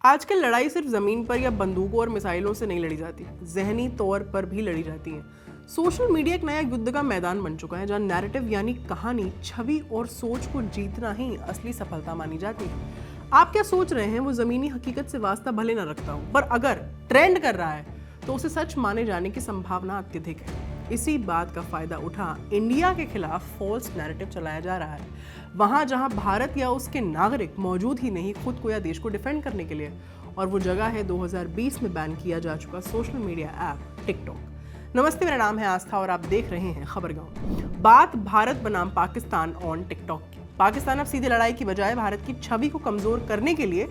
आजकल लड़ाई सिर्फ जमीन पर या बंदूकों और मिसाइलों से नहीं लड़ी जाती, जहनी तौर पर भी लड़ी जाती है। सोशल मीडिया एक नया युद्ध का मैदान बन चुका है, जहां नैरेटिव यानी कहानी, छवि और सोच को जीतना ही असली सफलता मानी जाती है। आप क्या सोच रहे हैं वो जमीनी हकीकत से वास्ता भले न रखता हो, पर अगर ट्रेंड कर रहा है तो उसे सच माने जाने की संभावना अत्यधिक है। इसी बात का फायदा उठा इंडिया के खिलाफ फॉल्स नैरेटिव चलाया जा रहा है, वहां जहां भारत या उसके नागरिक मौजूद ही नहीं खुद को या देश को डिफेंड करने के लिए। और वो जगह है 2020 में बैन किया जा चुका सोशल मीडिया ऐप टिकटॉक। नमस्ते, मेरा नाम है आस्था और आप देख रहे हैं खबरगांव। बात भारत बनाम पाकिस्तान ऑन टिकटॉक की। पाकिस्तान अब सीधे लड़ाई की बजाय भारत की छवि को कमजोर करने के लिए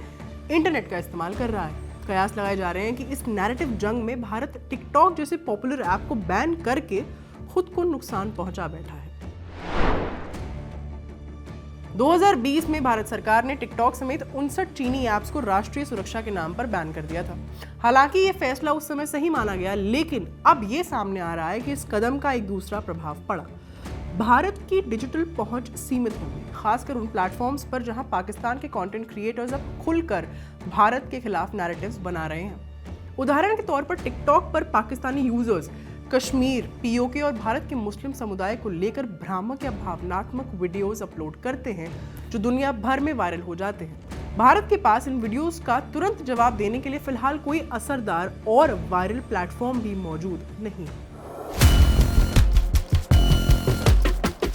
इंटरनेट का इस्तेमाल कर रहा है। कयास लगाए जा रहे हैं कि इस नैरेटिव जंग में भारत टिकटॉक जैसे पॉपुलर ऐप को बैन करके खुद को नुकसान पहुंचा बैठा है। 2020 में भारत सरकार ने टिकटॉक समेत 59 चीनी ऐप्स को राष्ट्रीय सुरक्षा के नाम पर बैन कर दिया था। हालांकि ये फैसला उस समय सही माना गया, लेकिन अब ये सामने आ रहा है कि इस कदम का एक दूसरा प्रभाव पड़ा। भारत की डिजिटल पहुंच सीमित हो गई, खासकर उन प्लेटफॉर्म्स पर जहां पाकिस्तान के कंटेंट क्रिएटर्स अब खुलकर भारत के खिलाफ नैरेटिव्स बना रहे हैं। उदाहरण के तौर पर टिकटॉक पर पाकिस्तानी यूजर्स कश्मीर, पीओके और भारत के मुस्लिम समुदाय को लेकर भ्रामक या भावनात्मक वीडियोस अपलोड करते हैं, जो दुनिया भर में वायरल हो जाते हैं। भारत के पास इन वीडियोस का तुरंत जवाब देने के लिए फिलहाल कोई असरदार और वायरल प्लेटफॉर्म भी मौजूद नहीं।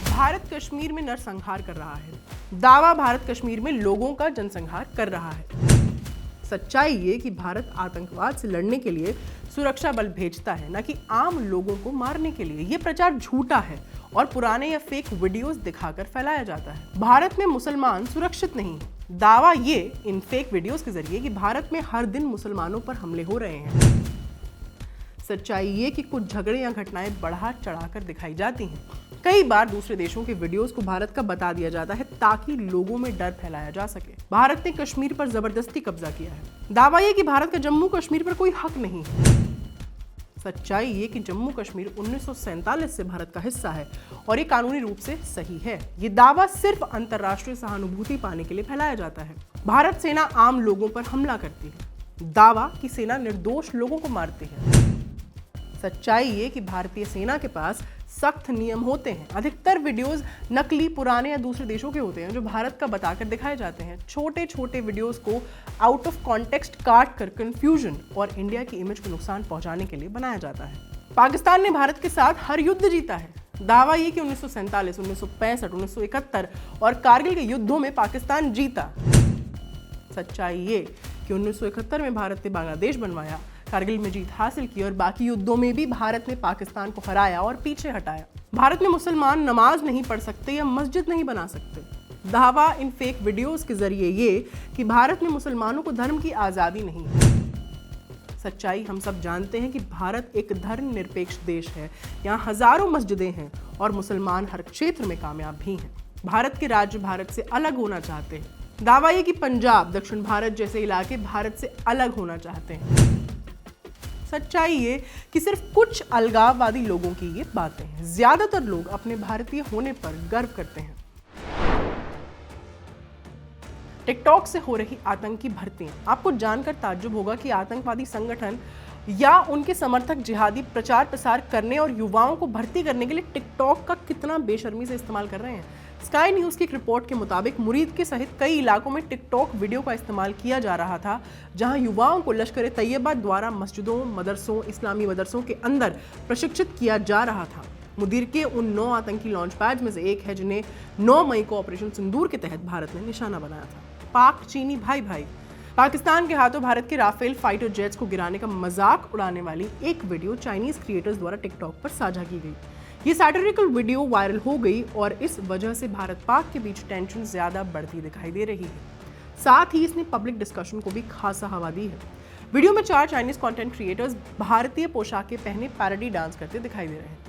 भारत कश्मीर में नरसंहार कर रहा है। दावा भारत कश्मीर में लोगों का जनसंहार कर रहा है। सच्चाई ये कि भारत आतंकवाद से लड़ने के लिए सुरक्षा बल भेजता है, न कि आम लोगों को मारने के लिए। ये प्रचार झूठा है और पुराने या फेक वीडियोस दिखाकर फैलाया जाता है। भारत में मुसलमान सुरक्षित नहीं। दावा ये इन फेक वीडियोस के जरिए कि भारत में हर दिन मुसलमानों पर हमले हो रहे हैं। सच्चाई ये कि कुछ झगड़े या घटनाएं बढ़ा चढ़ाकर दिखाई जाती हैं। कई बार दूसरे देशों के वीडियोस को भारत का बता दिया जाता है ताकि लोगों में डर फैलाया जा सके। भारत ने कश्मीर पर जबरदस्ती कब्जा किया है। दावा ये कि भारत का जम्मू कश्मीर पर कोई हक नहीं है। सच्चाई ये कि जम्मू कश्मीर 1947 से भारत का हिस्सा है और ये कानूनी रूप से सही है। ये दावा सिर्फ अंतर्राष्ट्रीय सहानुभूति पाने के लिए फैलाया जाता है। भारत सेना आम लोगों पर हमला करती है। दावा कि सेना निर्दोष लोगों को मारती है। सच्चाई ये कि भारतीय सेना के पास सख्त नियम होते हैं। अधिकतर वीडियोस नकली, पुराने या दूसरे देशों के होते हैं, जो भारत का बताकर दिखाए जाते हैं। छोटे छोटे वीडियोस को आउट ऑफ कॉन्टेक्स्ट काट कर कंफ्यूजन और इंडिया की इमेज को नुकसान पहुंचाने के लिए बनाया जाता है। पाकिस्तान ने भारत के साथ हर युद्ध जीता है। दावा ये कि 1947, 1965, 1971 और कारगिल के युद्धों में पाकिस्तान जीता। सच्चाई ये कि 1971 में भारत ने बांग्लादेश बनवाया, कारगिल में जीत हासिल की और बाकी युद्धों में भी भारत ने पाकिस्तान को हराया और पीछे हटाया। भारत में मुसलमान नमाज नहीं पढ़ सकते या मस्जिद नहीं बना सकते। दावा इन फेक वीडियोस के जरिए ये कि भारत में मुसलमानों को धर्म की आज़ादी नहीं है। सच्चाई हम सब जानते हैं कि भारत एक धर्मनिरपेक्ष देश है। यहाँ हजारों मस्जिदें हैं और मुसलमान हर क्षेत्र में कामयाब भी हैं। भारत के राज्य भारत से अलग होना चाहते हैं। दावा ये कि पंजाब, दक्षिण भारत जैसे इलाके भारत से अलग होना चाहते हैं। सच्चाई ये कि सिर्फ कुछ अलगाववादी लोगों की ये बातें हैं। ज्यादातर लोग अपने भारतीय होने पर गर्व करते हैं। टिकटॉक से हो रही आतंकी भर्तियां। आपको जानकर ताज्जुब होगा कि आतंकवादी संगठन या उनके समर्थक जिहादी प्रचार प्रसार करने और युवाओं को भर्ती करने के लिए टिकटॉक का कितना बेशर्मी से इस्तेमाल कर रहे हैं। स्काई न्यूज की एक रिपोर्ट के मुताबिक मुरीद के सहित कई इलाकों में टिकटॉक वीडियो का इस्तेमाल किया जा रहा था, जहां युवाओं को लश्कर तैयबा द्वारा मस्जिदों, मदरसों, इस्लामी मदरसों के अंदर प्रशिक्षित किया जा रहा था। मुदीर के उन 9 आतंकी लॉन्च पैड में से एक है जिन्हें 9 मई को ऑपरेशन सिंदूर के तहत भारत ने निशाना बनाया था। पाक चीनी भाई भाई। पाकिस्तान के हाथों भारत के राफेल फाइटर जेट्स को गिराने का मजाक उड़ाने वाली एक वीडियो चाइनीज क्रिएटर्स द्वारा टिकटॉक पर साझा की गई। ये सैटिरिकल वीडियो वायरल हो गई और इस वजह से भारत पाक के बीच टेंशन ज्यादा बढ़ती दिखाई दे रही है। साथ ही इसने पब्लिक डिस्कशन को भी खासा हवा दी है। वीडियो में 4 चाइनीज कंटेंट क्रिएटर्स भारतीय पोशाकें पहने पैरोडी डांस करते दिखाई दे रहे हैं।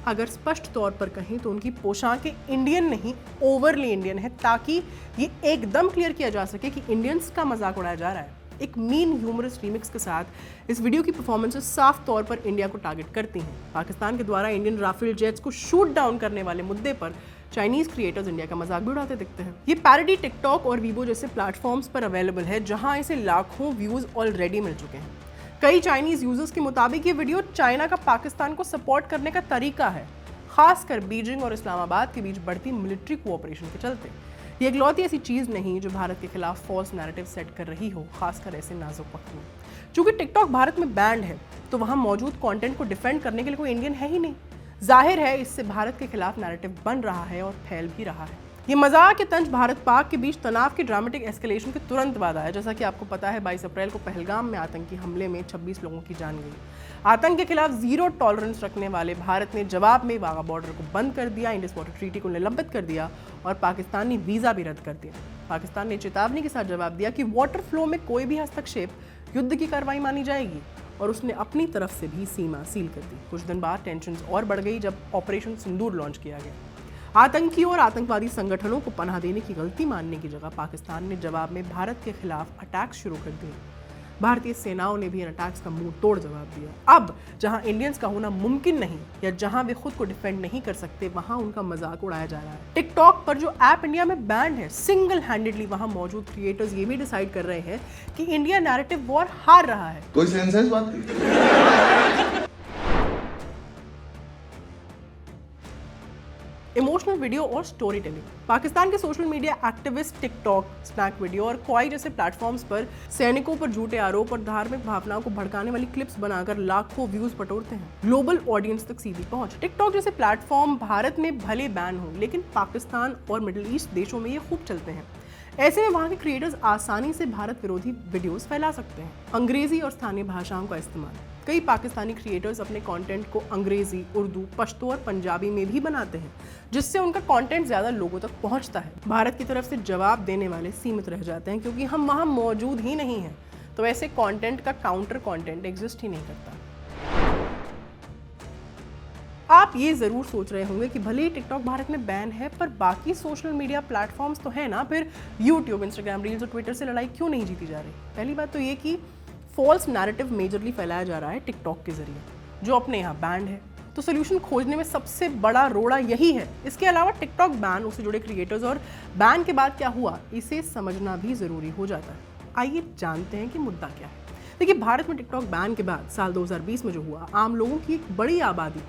अगर स्पष्ट तौर पर कहें तो उनकी पोशाकें इंडियन नहीं, ओवरली इंडियन है, ताकि ये एकदम क्लियर किया जा सके कि इंडियंस का मजाक उड़ाया जा रहा है। एक मीन ह्यूमरस रीमिक्स के साथ इस वीडियो की परफॉर्मेंसेस साफ तौर पर इंडिया को टारगेट करती हैं। पाकिस्तान के द्वारा इंडियन राफेल जेट्स को शूट डाउन करने वाले मुद्दे पर चाइनीज क्रिएटर्स इंडिया का मजाक भी उड़ाते दिखते हैं। ये पैरोडी टिकटॉक और वीबो जैसे प्लेटफॉर्म्स पर अवेलेबल है, जहां इसे लाखों व्यूज ऑलरेडी मिल चुके हैं। कई चाइनीज यूजर्स के मुताबिक ये वीडियो चाइना का पाकिस्तान को सपोर्ट करने का तरीका है, खासकर बीजिंग और इस्लामाबाद के बीच बढ़ती मिलिट्री कोऑपरेशन के चलते। ये इकलौती ऐसी चीज नहीं जो भारत के खिलाफ फॉल्स नैरेटिव सेट कर रही हो, खासकर ऐसे नाजुक वक्त में। चूंकि टिकटॉक भारत में बैंड है, तो वहां मौजूद कंटेंट को डिफेंड करने के लिए कोई इंडियन है ही नहीं। जाहिर है इससे भारत के खिलाफ नैरेटिव बन रहा है और फैल भी रहा है। ये मजाक के तंज भारत पाक के बीच तनाव के ड्रामेटिक एस्केलेशन के तुरंत बाद आया। जैसा कि आपको पता है, 22 अप्रैल को पहलगाम में आतंकी हमले में 26 लोगों की जान गई। आतंक के खिलाफ जीरो टॉलरेंस रखने वाले भारत ने जवाब में वाघा बॉर्डर को बंद कर दिया, इंडस वाटर ट्रीटी को निलंबित कर दिया और पाकिस्तान ने वीजा भी रद्द कर दिया। पाकिस्तान ने चेतावनी के साथ जवाब दिया कि वाटर फ्लो में कोई भी हस्तक्षेप युद्ध की कार्रवाई मानी जाएगी, और उसने अपनी तरफ से भी सीमा सील कर दी। कुछ दिन बाद टेंशन और बढ़ गई जब ऑपरेशन सिंदूर लॉन्च किया गया। आतंकियों और आतंकवादी संगठनों को पनाह देने की गलती मानने की जगह पाकिस्तान ने जवाब में भारत के खिलाफ अटैक शुरू कर दिए। भारतीय सेनाओं ने भी इन अटैक्स का मुंह तोड़ जवाब दिया। अब जहां इंडियंस का होना मुमकिन नहीं या जहां वे खुद को डिफेंड नहीं कर सकते, वहां उनका मजाक उड़ाया जा रहा है। टिकटॉक पर जो ऐप इंडिया में बैन है, सिंगल हैंडेडली वहां मौजूद क्रिएटर्स ये भी डिसाइड कर रहे हैं कि इंडिया नैरेटिव वॉर हार रहा है। कोई सेंस है इस बात की? इमोशनल वीडियो और स्टोरी टेलिंग। पाकिस्तान के social media activist TikTok, snack video और क्वाई जैसे प्लेटफॉर्म्स पर सैनिकों पर झूठे आरोप और धार्मिक भावनाओं को भड़काने वाली क्लिप्स बनाकर लाखों व्यूज बटोरते हैं। ग्लोबल ऑडियंस तक सीधी पहुंच। टिकटॉक जैसे प्लेटफॉर्म भारत में भले बैन हो, लेकिन पाकिस्तान और मिडिल ईस्ट देशों में ये खूब चलते हैं। ऐसे में वहाँ के क्रिएटर्स आसानी से भारत विरोधी वीडियोस फैला सकते हैं। अंग्रेजी और स्थानीय भाषाओं का इस्तेमाल। कई पाकिस्तानी क्रिएटर्स अपने कंटेंट को अंग्रेजी, उर्दू, पश्तो और पंजाबी में भी बनाते हैं, जिससे उनका कंटेंट ज्यादा लोगों तक पहुंचता है। भारत की तरफ से जवाब देने वाले सीमित रह जाते हैं, क्योंकि हम वहाँ मौजूद ही नहीं हैं, तो ऐसे कंटेंट का काउंटर कंटेंट एग्जिस्ट ही नहीं करता। आप ये जरूर सोच रहे होंगे कि भले ही टिकटॉक भारत में बैन है, पर बाकी सोशल मीडिया प्लेटफॉर्म्स तो है ना, फिर यूट्यूब, इंस्टाग्राम रील्स और ट्विटर से लड़ाई क्यों नहीं जीती जा रही? पहली बात तो ये कि फॉल्स नैरेटिव मेजरली फैलाया जा रहा है टिकटॉक के जरिए, जो अपने यहाँ बैंड है। तो सोल्यूशन खोजने में सबसे बड़ा रोड़ा यही है। इसके अलावा टिकटॉक बैन, उससे जुड़े क्रिएटर्स और बैन के बाद क्या हुआ, इसे समझना भी जरूरी हो जाता है। आइए जानते हैं कि मुद्दा क्या है। देखिए, भारत में टिकटॉक बैन के बाद साल 2020 में जो हुआ, आम लोगों की एक बड़ी आबादी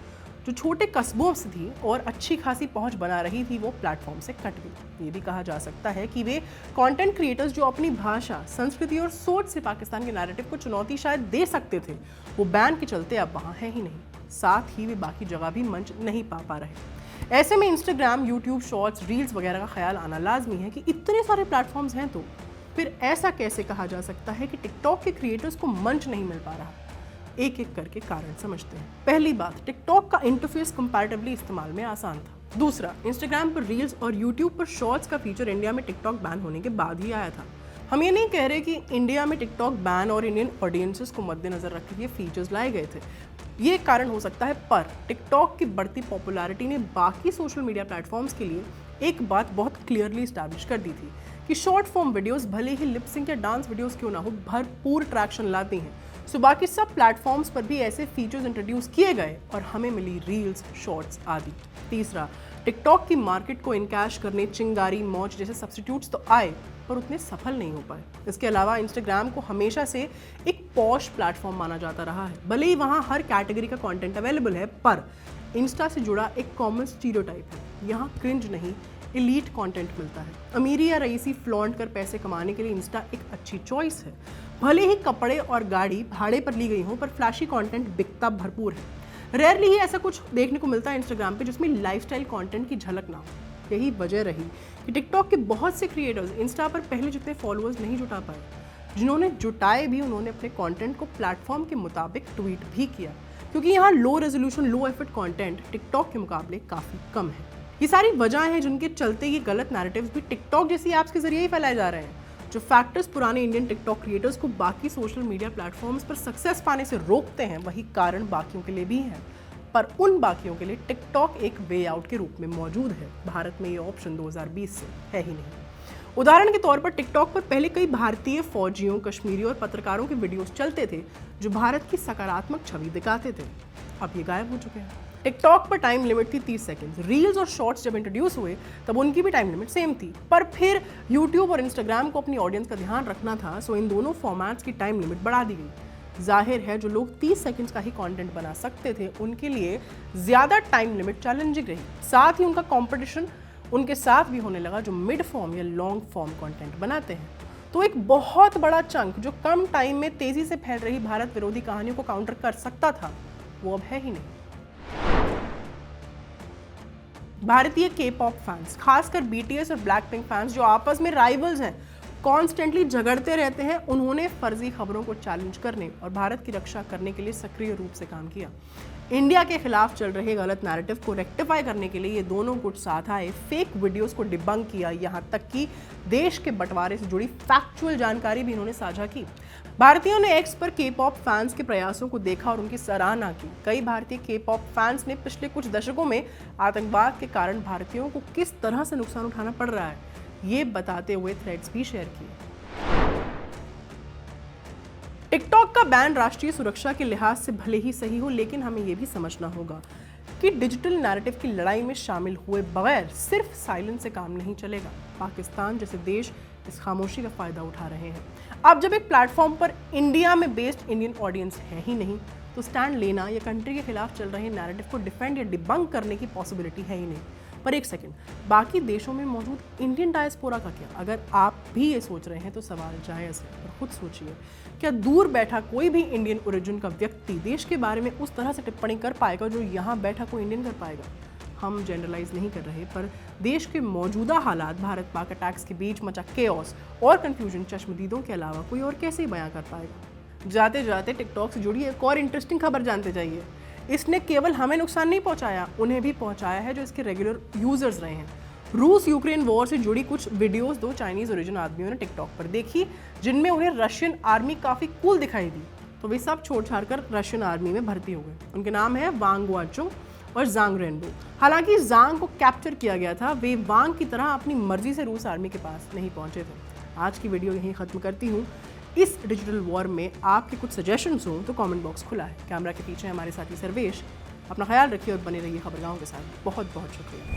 जो छोटे कस्बों से थी और अच्छी खासी पहुंच बना रही थी, वो प्लेटफॉर्म से कट गई। ये भी कहा जा सकता है कि वे कंटेंट क्रिएटर्स जो अपनी भाषा, संस्कृति और सोच से पाकिस्तान के नैरेटिव को चुनौती शायद दे सकते थे, वो बैन के चलते अब वहाँ है ही नहीं। साथ ही वे बाकी जगह भी मंच नहीं पा रहे। ऐसे में इंस्टाग्राम, यूट्यूब शॉर्ट्स, रील्स वगैरह का ख्याल आना लाजमी है कि इतने सारे प्लेटफॉर्म्स हैं, तो फिर ऐसा कैसे कहा जा सकता है कि टिकटॉक के क्रिएटर्स को मंच नहीं मिल पा रहा? एक एक करके कारण समझते हैं। पहली बात, टिकटॉक का इंटरफेस कंपैरेटिवली इस्तेमाल में आसान था। दूसरा, इंस्टाग्राम पर रील्स और यूट्यूब पर शॉर्ट्स का फीचर इंडिया में टिकटॉक बैन होने के बाद ही आया था। हम ये नहीं कह रहे कि इंडिया में टिकटॉक बैन और इंडियन ऑडियंसेस को मद्देनजर रखकर ये फीचर्स लाए गए थे। ये कारण हो सकता है, पर टिकटॉक की बढ़ती पॉपुलैरिटी ने बाकी सोशल मीडिया प्लेटफॉर्म्स के लिए एक बात बहुत क्लियरली इस्टेब्लिश कर दी थी कि शॉर्ट फॉर्म वीडियोस भले ही लिप सिंक या डांस वीडियोस क्यों ना हो, भरपूर ट्रैक्शन लाती हैं। सो बाकी सब प्लेटफॉर्म्स पर भी ऐसे फीचर्स इंट्रोड्यूस किए गए और हमें मिली रील्स, शॉर्ट्स आदि। तीसरा, टिकटॉक की मार्केट को इनकैश करने चिंगारी, मौज जैसे सब्स्टिट्यूट्स तो आए, पर उतने सफल नहीं हो पाए। इसके अलावा इंस्टाग्राम को हमेशा से एक पॉश प्लेटफॉर्म माना जाता रहा है। भले ही वहाँ हर कैटेगरी का कंटेंट अवेलेबल है, पर इंस्टा से जुड़ा एक कॉमन स्टीरियोटाइप है। यहाँ क्रिंज नहीं, एलीट कंटेंट मिलता है। अमीरी या रईसी फ्लॉन्ट कर पैसे कमाने के लिए इंस्टा एक अच्छी चॉइस है। भले ही कपड़े और गाड़ी भाड़े पर ली गई हो, पर फ्लैशी कंटेंट बिकता भरपूर है। रेयरली ही ऐसा कुछ देखने को मिलता है इंस्टाग्राम पे जिसमें लाइफस्टाइल कंटेंट की झलक ना हो। यही वजह रही कि टिकटॉक के बहुत से क्रिएटर्स इंस्टा पर पहले जितने फॉलोअर्स नहीं जुटा पाए। जिन्होंने जुटाए भी, उन्होंने अपने कंटेंट को प्लेटफॉर्म के मुताबिक ट्वीट भी किया, क्योंकि यहाँ low resolution, low effort content TikTok के मुकाबले काफ़ी कम है। ये सारी वजह हैं जिनके चलते ये गलत नैरेटिव्स भी टिकटॉक जैसी ऐप्स के जरिए ही फैलाए जा रहे हैं। जो फैक्टर्स पुराने इंडियन टिकटॉक क्रिएटर्स को बाकी सोशल मीडिया प्लेटफॉर्म्स पर सक्सेस पाने से रोकते हैं, वही कारण बाकियों के लिए भी है। पर उन बाकियों के लिए टिकटॉक एक वे आउट के रूप में मौजूद है। भारत में ये ऑप्शन 2020 से है ही नहीं। उदाहरण के तौर पर टिकटॉक पर पहले कई भारतीय फौजियों, कश्मीरियों और पत्रकारों के वीडियोस चलते थे जो भारत की सकारात्मक छवि दिखाते थे। अब ये गायब हो चुके हैं। टिकटॉक पर टाइम लिमिट थी 30 सेकंड। रील्स और शॉर्ट्स जब इंट्रोड्यूस हुए तब उनकी भी टाइम लिमिट सेम थी, पर फिर यूट्यूब और इंस्टाग्राम को अपनी ऑडियंस का ध्यान रखना था, सो इन दोनों फॉर्मेट्स की टाइम लिमिट बढ़ा दी गई। जाहिर है जो लोग 30 सेकंड्स का ही कंटेंट बना सकते थे उनके लिए ज़्यादा टाइम लिमिट चैलेंजिंग रही। साथ ही उनका कंपटीशन उनके साथ भी होने लगा जो मिड फॉर्म या लॉन्ग फॉर्म कंटेंट बनाते हैं। तो एक बहुत बड़ा चंक जो कम टाइम में तेज़ी से फैल रही भारत विरोधी कहानियों को काउंटर कर सकता था, वो अब है ही नहीं। भारतीय के-पॉप फैंस, खासकर बीटीएस और ब्लैकपिंक फैंस जो आपस में राइवल्स हैं, कॉन्स्टेंटली झगड़ते रहते हैं, उन्होंने फर्जी खबरों को चैलेंज करने और भारत की रक्षा करने के लिए सक्रिय रूप से काम किया। इंडिया के खिलाफ चल रहे गलत नैरेटिव को रेक्टिफाई करने के लिए ये दोनों गुट साथ आए, फेक वीडियोस को डिबंक किया, यहाँ तक कि देश के बंटवारे से जुड़ी फैक्चुअल जानकारी भी इन्होंने साझा की। भारतीयों ने एक्स पर के-पॉप फैंस के प्रयासों को देखा और उनकी सराहना की। कई भारतीय के-पॉप फैंस ने पिछले कुछ दशकों में आतंकवाद के कारण भारतीयों को किस तरह से नुकसान उठाना पड़ रहा है, ये बताते हुए थ्रेड्स भी शेयर किए। टिकटॉक का बैन राष्ट्रीय सुरक्षा के लिहाज से भले ही सही हो, लेकिन हमें यह भी समझना होगा कि डिजिटल नैरेटिव की लड़ाई में शामिल हुए बगैर सिर्फ साइलेंस से काम नहीं चलेगा। पाकिस्तान जैसे देश इस खामोशी का फायदा उठा रहे हैं। अब जब एक प्लेटफॉर्म पर इंडिया में बेस्ड इंडियन ऑडियंस है ही नहीं, तो स्टैंड लेना या कंट्री के खिलाफ चल रहे नैरेटिव को डिफेंड या डिबंक करने की पॉसिबिलिटी है ही नहीं। पर एक सेकंड, बाकी देशों में मौजूद इंडियन डायस्पोरा का क्या? अगर आप भी ये सोच रहे हैं तो सवाल जायज़ है, पर खुद सोचिए, क्या दूर बैठा कोई भी इंडियन ओरिजिन का व्यक्ति देश के बारे में उस तरह से टिप्पणी कर पाएगा जो यहाँ बैठा कोई इंडियन कर पाएगा? हम जनरलाइज नहीं कर रहे, पर देश के मौजूदा हालात, भारत पाक अटैक्स के बीच मचा केओस और कंफ्यूजन चश्मदीदों के अलावा कोई और कैसे ही बयां कर पाएगा? जाते जाते टिकटॉक से जुड़ी एक और इंटरेस्टिंग खबर जानते जाइए। इसने केवल हमें नुकसान नहीं पहुंचाया, उन्हें भी पहुंचाया है जो इसके रेगुलर यूजर्स रहे हैं। रूस यूक्रेन वॉर से जुड़ी कुछ वीडियोस दो चाइनीज ओरिजिन आदमियों ने टिकटॉक पर देखी, जिनमें उन्हें रशियन आर्मी काफ़ी कूल दिखाई दी, तो वे सब छोड़ छाड़ कर रशियन आर्मी में भर्ती हो गए। उनके नाम है वांग गुआचुंग और जांग रेनबो। हालांकि जांग को कैप्चर किया गया था, वे वांग की तरह अपनी मर्जी से रूस आर्मी के पास नहीं पहुंचे थे। आज की वीडियो यहीं ख़त्म करती हूँ। इस डिजिटल वॉर में आपके कुछ सजेशंस हों तो कमेंट बॉक्स खुला है। कैमरा के पीछे हमारे साथी सर्वेश। अपना ख्याल रखिए और बने रहिए खबरगाहों के साथ। बहुत बहुत शुक्रिया।